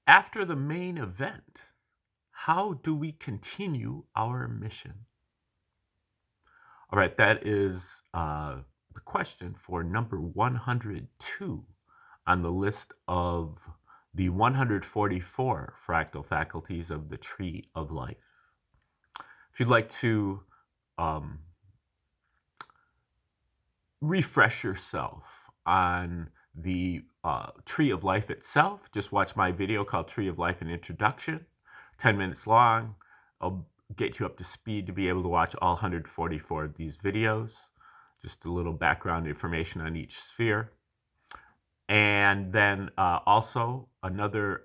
After the main event, how do we continue our mission? All right, that is the question for number 102 on the list of the 144 fractal faculties of the Tree of Life. If you'd like to refresh yourself on the Tree of Life itself, just watch my video called Tree of Life, an Introduction, 10 minutes long. I'll get you up to speed to be able to watch all 144 of these videos. Just a little background information on each sphere. And then also another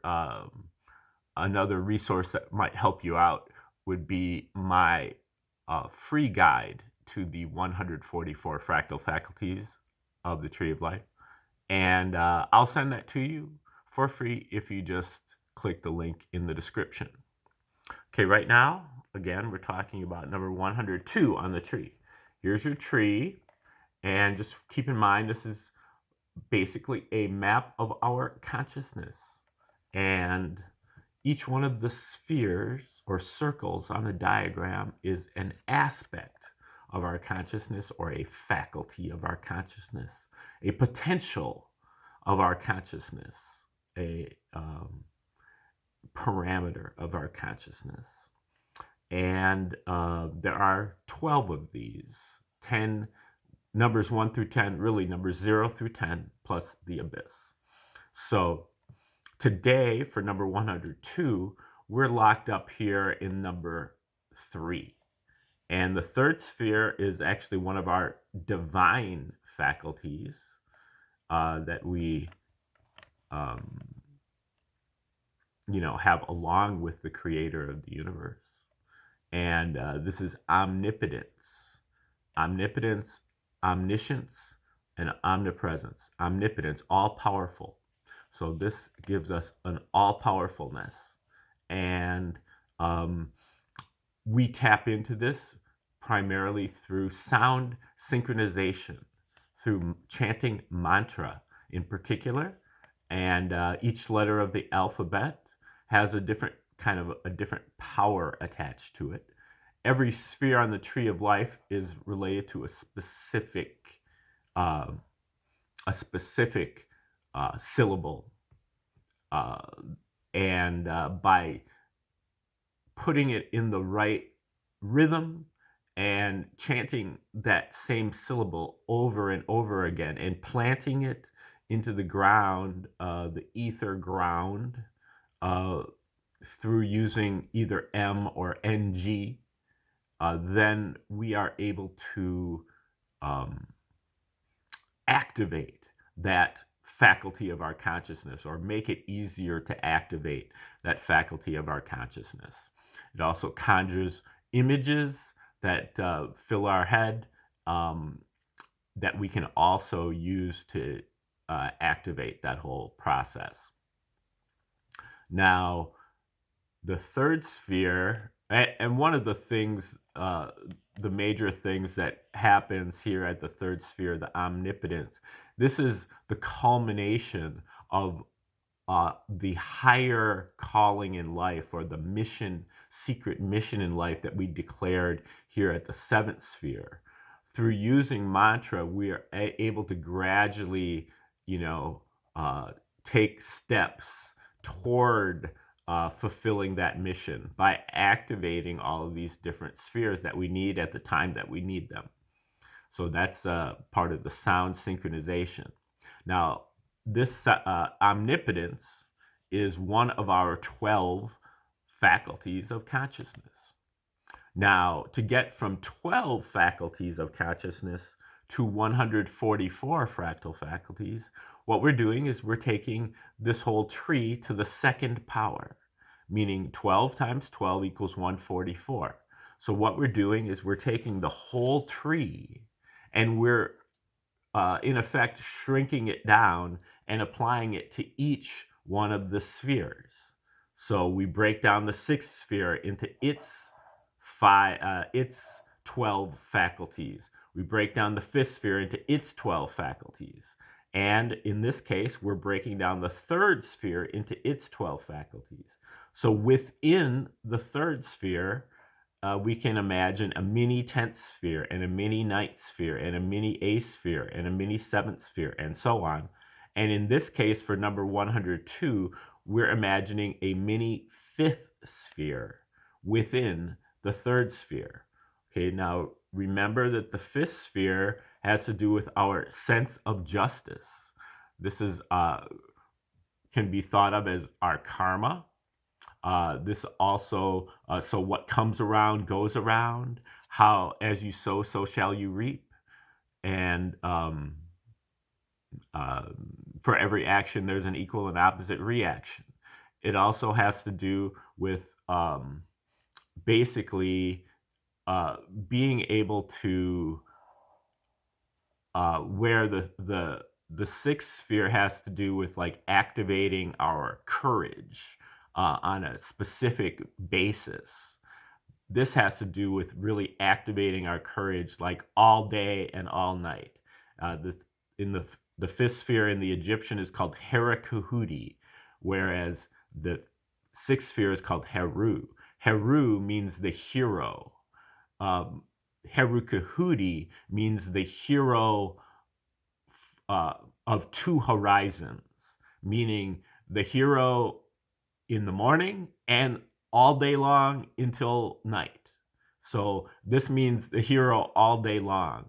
resource that might help you out would be my free guide to the 144 fractal faculties of the Tree of Life. And I'll send that to you for free if you just click the link in the description. Okay, right now, again, we're talking about number 102 on the tree. Here's your tree, and just keep in mind this is basically a map of our consciousness. And each one of the spheres or circles on the diagram is an aspect of our consciousness or a faculty of our consciousness, a potential of our consciousness, a parameter of our consciousness. And there are 12 of these, 10 numbers 1 through 10, really numbers 0 through 10, plus the abyss. So today, for number 102, we're locked up here in number 3. And the third sphere is actually one of our divine faculties that we, have along with the creator of the universe. And this is omnipotence. Omnipotence, omniscience, and omnipresence. Omnipotence, all-powerful. So this gives us an all-powerfulness. And we tap into this primarily through sound synchronization, through chanting mantra in particular. And each letter of the alphabet has a different power attached to it. Every sphere on the Tree of Life is related to a specific syllable, and by putting it in the right rhythm and chanting that same syllable over and over again and planting it into the ground, the ether ground, through using either M or NG, then we are able to activate that faculty of our consciousness, or make it easier to activate that faculty of our consciousness. It also conjures images that fill our head, that we can also use to activate that whole process. Now, the third sphere, and one of the things, the major things that happens here at the third sphere, the omnipotence, this is the culmination of the higher calling in life, or the mission, secret mission in life that we declared here at the seventh sphere. Through using mantra, we are able to gradually, take steps toward fulfilling that mission by activating all of these different spheres that we need at the time that we need them. So that's part of the sound synchronization. Now, this omnipotence is one of our 12 faculties of consciousness. Now, to get from 12 faculties of consciousness to 144 fractal faculties, what we're doing is we're taking this whole tree to the second power, meaning 12 times 12 equals 144. So what we're doing is we're taking the whole tree and we're, in effect, shrinking it down and applying it to each one of the spheres. So we break down the sixth sphere into its 12 faculties. We break down the fifth sphere into its 12 faculties. And in this case, we're breaking down the third sphere into its 12 faculties. So within the third sphere, we can imagine a mini 10th sphere and a mini 9th sphere and a mini 8th sphere and a mini 7th sphere and so on. And in this case, for number 102, we're imagining a mini 5th sphere within the third sphere. Okay, now remember that the 5th sphere has to do with our sense of justice. This is can be thought of as our karma. This also, so what comes around goes around. How, as you sow, so shall you reap. And for every action, there's an equal and opposite reaction. It also has to do with basically being able to, where the sixth sphere has to do with like activating our courage on a specific basis. This has to do with really activating our courage like all day and all night. In the fifth sphere in the Egyptian is called Herakhuti, whereas the sixth sphere is called Heru. Heru means the hero. Herakhuti means the hero of two horizons, meaning the hero in the morning and all day long until night. So this means the hero all day long.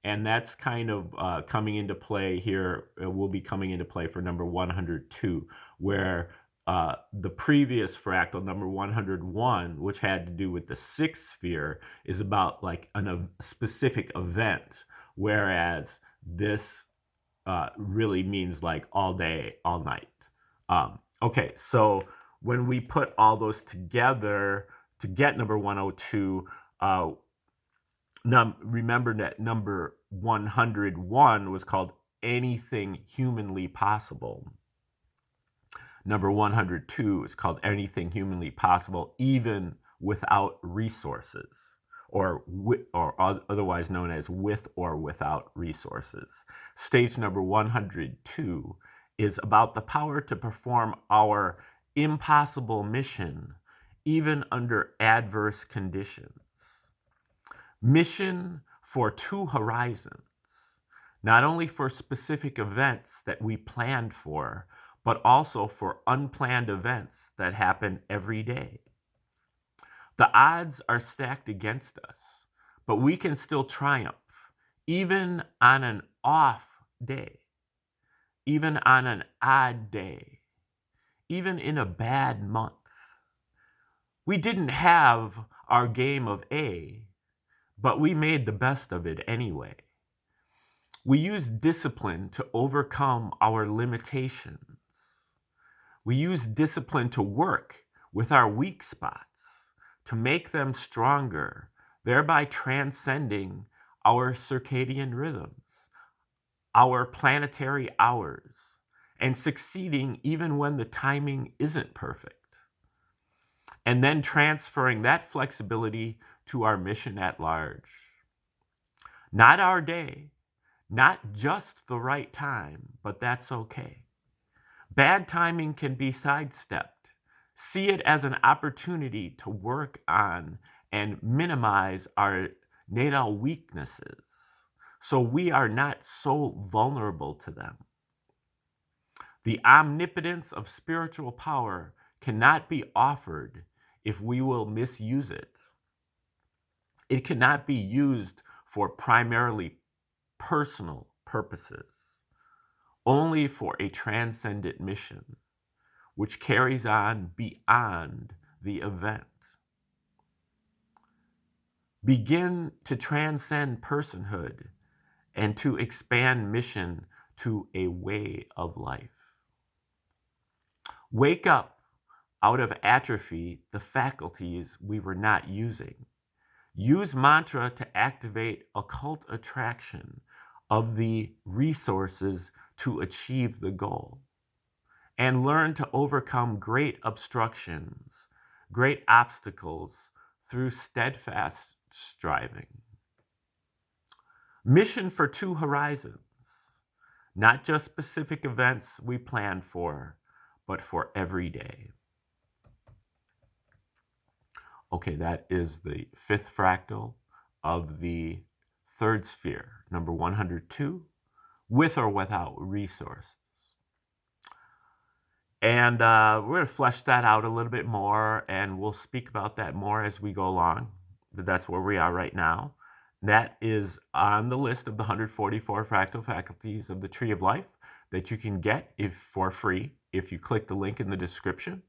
And that's kind of coming into play here, will be coming into play for number 102, where the previous fractal, number 101, which had to do with the sixth sphere, is about like a specific event, whereas this really means like all day, all night. Okay, so when we put all those together to get number 102, remember that number 101 was called anything humanly possible. Number 102 is called anything humanly possible, even without resources, or otherwise known as with or without resources. Stage number 102 is about the power to perform our impossible mission, even under adverse conditions. Mission for two horizons, not only for specific events that we planned for, but also for unplanned events that happen every day. The odds are stacked against us, but we can still triumph, even on an off day, even on an odd day, even in a bad month. We didn't have our game of A, but we made the best of it anyway. We use discipline to overcome our limitations. We use discipline to work with our weak spots, to make them stronger, thereby transcending our circadian rhythms, our planetary hours, and succeeding even when the timing isn't perfect. And then transferring that flexibility to our mission at large. Not our day, not just the right time, but that's okay. Bad timing can be sidestepped. See it as an opportunity to work on and minimize our natal weaknesses so we are not so vulnerable to them. The omnipotence of spiritual power cannot be offered if we will misuse it. It cannot be used for primarily personal purposes, only for a transcendent mission, which carries on beyond the event. Begin to transcend personhood and to expand mission to a way of life. Wake up out of atrophy the faculties we were not using. Use mantra to activate occult attraction of the resources to achieve the goal. And learn to overcome great obstructions, great obstacles through steadfast striving. Mission for two horizons, Not just specific events we plan for, but for every day. Okay, that is the fifth fractal of the third sphere, number 102, with or without resources. And we're going to flesh that out a little bit more, and we'll speak about that more as we go along. But that's where we are right now. That is on the list of the 144 fractal faculties of the Tree of Life that you can get for free if you click the link in the description.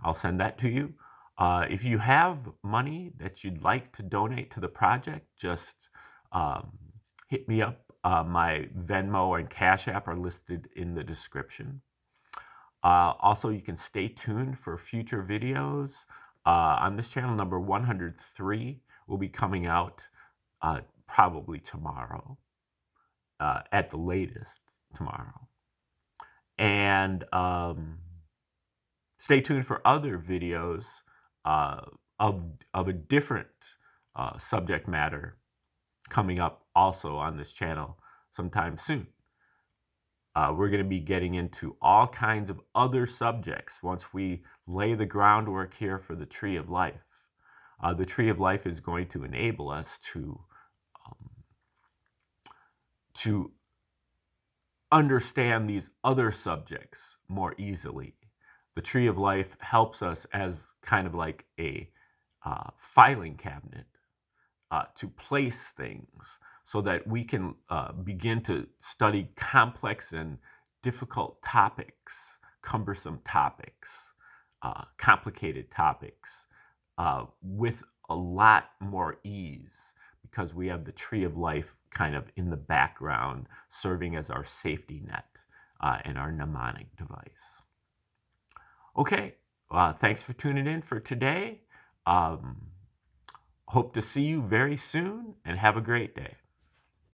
I'll send that to you. If you have money that you'd like to donate to the project, just hit me up. My Venmo and Cash App are listed in the description. Also, you can stay tuned for future videos on this channel. Number 103 will be coming out probably tomorrow, at the latest tomorrow. And stay tuned for other videos of a different subject matter coming up also on this channel sometime soon. We're going to be getting into all kinds of other subjects once we lay the groundwork here for the Tree of Life. The Tree of Life is going to enable us to understand these other subjects more easily. The Tree of Life helps us as kind of like a filing cabinet to place things so that we can begin to study complex and difficult topics, cumbersome topics, complicated topics with a lot more ease, because we have the Tree of Life kind of in the background serving as our safety net and our mnemonic device. Okay, thanks for tuning in for today. Hope to see you very soon, and have a great day.